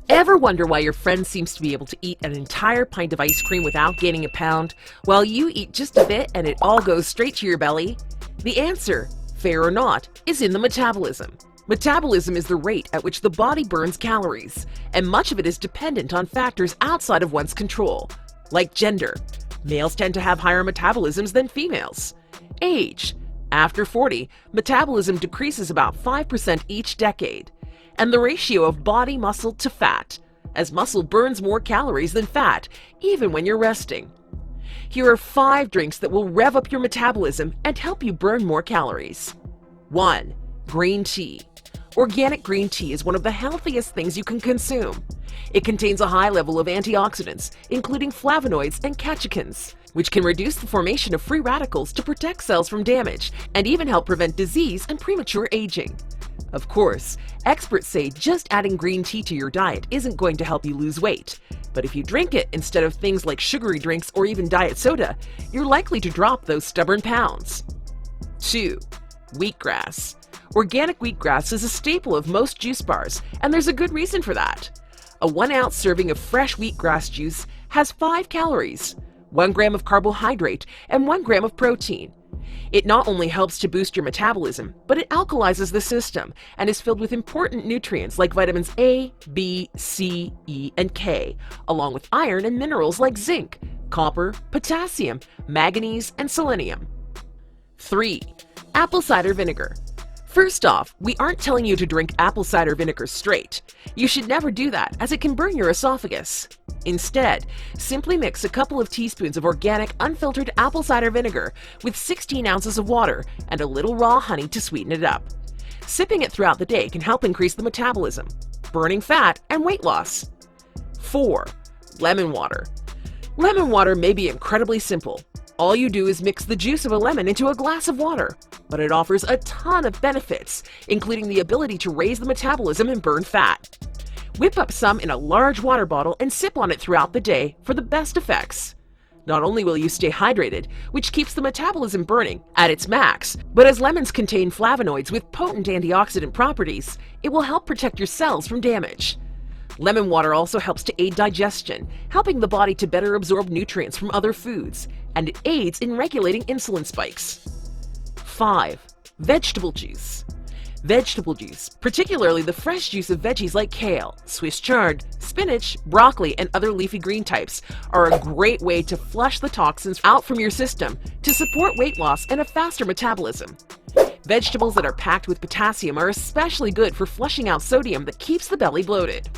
Ever wonder why your friend seems to be able to eat an entire pint of ice cream without gaining a pound, while you eat just a bit and it all goes straight to your belly? The answer, fair or not, is in the metabolism. Metabolism is the rate at which the body burns calories, and much of it is dependent on factors outside of one's control, like gender. Males tend to have higher metabolisms than females. Age. After 40, metabolism decreases about 5% each decade. And the ratio of body muscle to fat, as muscle burns more calories than fat, even when you're resting. Here are 5 drinks that will rev up your metabolism and help you burn more calories. 1. Green tea. Organic green tea is one of the healthiest things you can consume. It contains a high level of antioxidants, including flavonoids and catechins, which can reduce the formation of free radicals to protect cells from damage and even help prevent disease and premature aging. Of course, experts say just adding green tea to your diet isn't going to help you lose weight. But if you drink it instead of things like sugary drinks or even diet soda, you're likely to drop those stubborn pounds. 2. Wheatgrass. Organic wheatgrass is a staple of most juice bars, and there's a good reason for that. A 1-ounce serving of fresh wheatgrass juice has 5 calories, 1 gram of carbohydrate, and 1 gram of protein. It not only helps to boost your metabolism, but it alkalizes the system and is filled with important nutrients like vitamins A, B, C, E, and K, along with iron and minerals like zinc, copper, potassium, manganese, and selenium. 3. Apple cider vinegar. First off, we aren't telling you to drink apple cider vinegar straight. You should never do that, as it can burn your esophagus. Instead, simply mix a couple of teaspoons of organic, unfiltered apple cider vinegar with 16 ounces of water and a little raw honey to sweeten it up. Sipping it throughout the day can help increase the metabolism, burning fat, and weight loss. 4. Lemon water. Lemon water may be incredibly simple. All you do is mix the juice of a lemon into a glass of water, but it offers a ton of benefits, including the ability to raise the metabolism and burn fat. Whip up some in a large water bottle and sip on it throughout the day for the best effects. Not only will you stay hydrated, which keeps the metabolism burning at its max, but as lemons contain flavonoids with potent antioxidant properties, it will help protect your cells from damage. Lemon water also helps to aid digestion, helping the body to better absorb nutrients from other foods, and it aids in regulating insulin spikes. 5. Vegetable juice. Vegetable juice, particularly the fresh juice of veggies like kale, Swiss chard, spinach, broccoli, and other leafy green types, are a great way to flush the toxins out from your system to support weight loss and a faster metabolism. Vegetables that are packed with potassium are especially good for flushing out sodium that keeps the belly bloated.